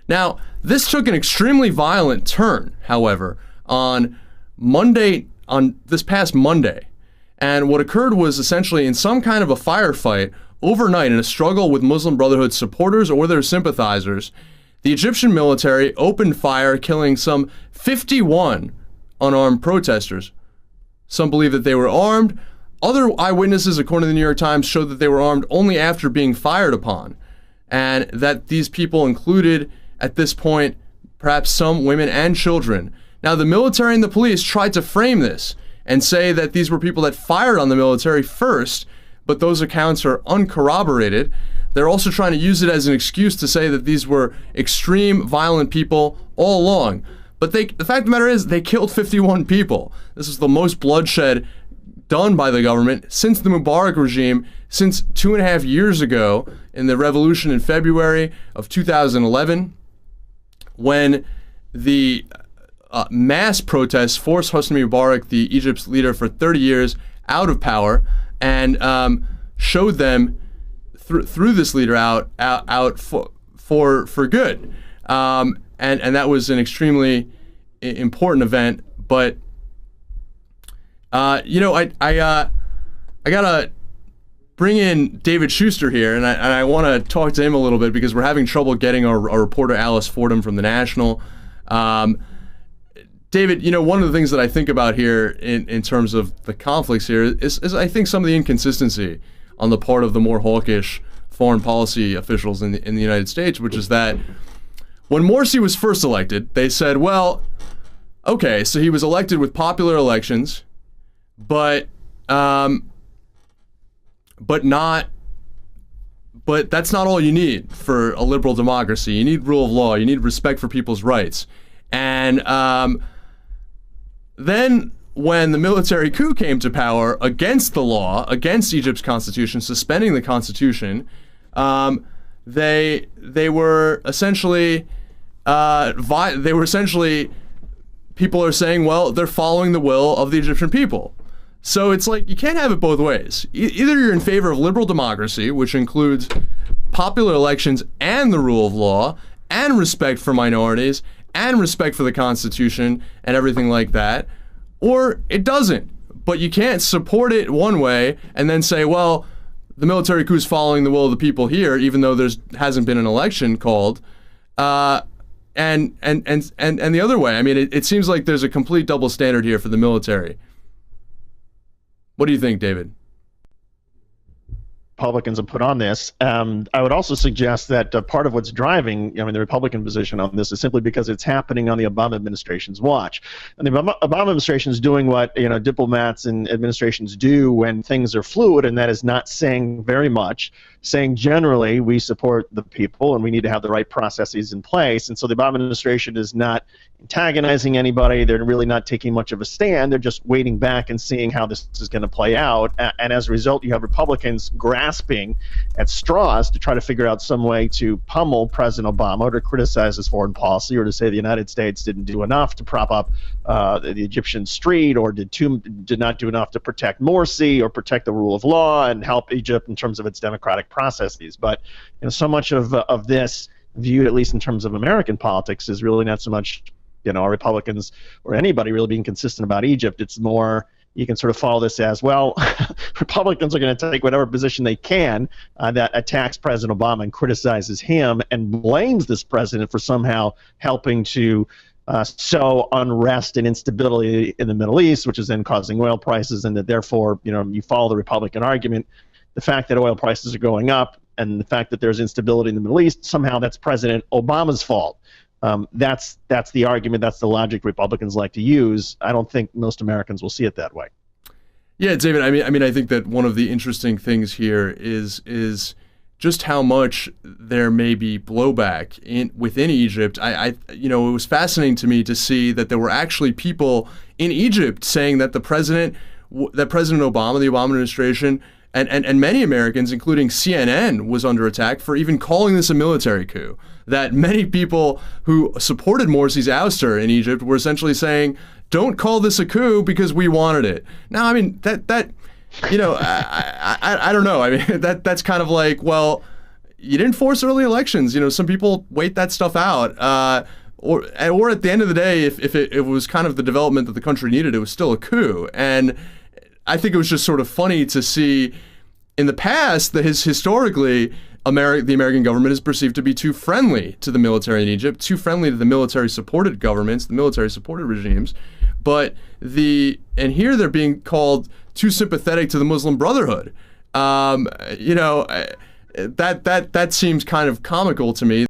Now, this took an extremely violent turn, however, on this past Monday. And what occurred was essentially in some kind of a firefight overnight in a struggle with Muslim Brotherhood supporters or their sympathizers, the Egyptian military opened fire, killing some 51 unarmed protesters. Some believe that they were armed. Other eyewitnesses, according to the New York Times, showed that they were armed only after being fired upon, and that these people included, at this point, perhaps some women and children. Now, the military and the police tried to frame this and say that these were people that fired on the military first, but those accounts are uncorroborated. They're also trying to use it as an excuse to say that these were extreme, violent people all along. But the fact of the matter is, they killed 51 people. This is the most bloodshed done by the government since the Mubarak regime, since 2.5 years ago in the revolution in February of 2011, when the mass protests forced Hosni Mubarak, the Egypt's leader for 30 years, out of power, and showed them threw this leader out for good. And that was an extremely important event. But I gotta bring in David Shuster here, and I want to talk to him a little bit because we're having trouble getting our reporter Alice Fordham from the National. David, one of the things that I think about here in terms of the conflicts here is I think some of the inconsistency on the part of the more hawkish foreign policy officials in the United States, which is that when Morsi was first elected, they said, well, okay, so he was elected with popular elections, but that's not all you need for a liberal democracy. You need rule of law. You need respect for people's rights. And then when the military coup came to power against the law, against Egypt's constitution, suspending the constitution, they were essentially people are saying, well, they're following the will of the Egyptian people. So it's like you can't have it both ways. Either you're in favor of liberal democracy, which includes popular elections and the rule of law and respect for minorities and respect for the Constitution and everything like that, or it doesn't. But you can't support it one way and then say, well, the military coup is following the will of the people here, even though hasn't been an election called, and the other way. I mean, it seems like there's a complete double standard here for the military. What do you think, David? Republicans have put on this. I would also suggest that part of what's driving, the Republican position on this is simply because it's happening on the Obama administration's watch. And the Obama administration is doing what diplomats and administrations do when things are fluid, and that is not saying very much, saying generally we support the people and we need to have the right processes in place. And so the Obama administration is not antagonizing anybody. They're really not taking much of a stand. They're just waiting back and seeing how this is going to play out. And as a result, you have Republicans grasping at straws to try to figure out some way to pummel President Obama, or to criticize his foreign policy, or to say the United States didn't do enough to prop up the Egyptian street, or did not do enough to protect Morsi or protect the rule of law and help Egypt in terms of its democratic processes. But so much of this, viewed at least in terms of American politics, is really not so much are Republicans or anybody really being consistent about Egypt. It's more, you can sort of follow this as, well, Republicans are going to take whatever position they can that attacks President Obama and criticizes him and blames this president for somehow helping to sow unrest and instability in the Middle East, which is then causing oil prices, and that therefore, you follow the Republican argument. The fact that oil prices are going up and the fact that there's instability in the Middle East, somehow that's President Obama's fault. That's the argument. That's the logic Republicans like to use. I don't think most Americans will see it that way. Yeah, David. I mean, I think that one of the interesting things here is just how much there may be blowback within Egypt. It was fascinating to me to see that there were actually people in Egypt saying that President Obama, the Obama administration, and many Americans, including CNN, was under attack for even calling this a military coup. That many people who supported Morsi's ouster in Egypt were essentially saying, don't call this a coup because we wanted it. Now, I mean, I don't know. I mean, that's kind of like, well, you didn't force early elections. Some people wait that stuff out. Or at the end of the day, if it was kind of the development that the country needed, it was still a coup. And I think it was just sort of funny to see in the past that historically, the American government is perceived to be too friendly to the military in Egypt, too friendly to the military-supported governments, the military-supported regimes. And here they're being called too sympathetic to the Muslim Brotherhood. That seems kind of comical to me.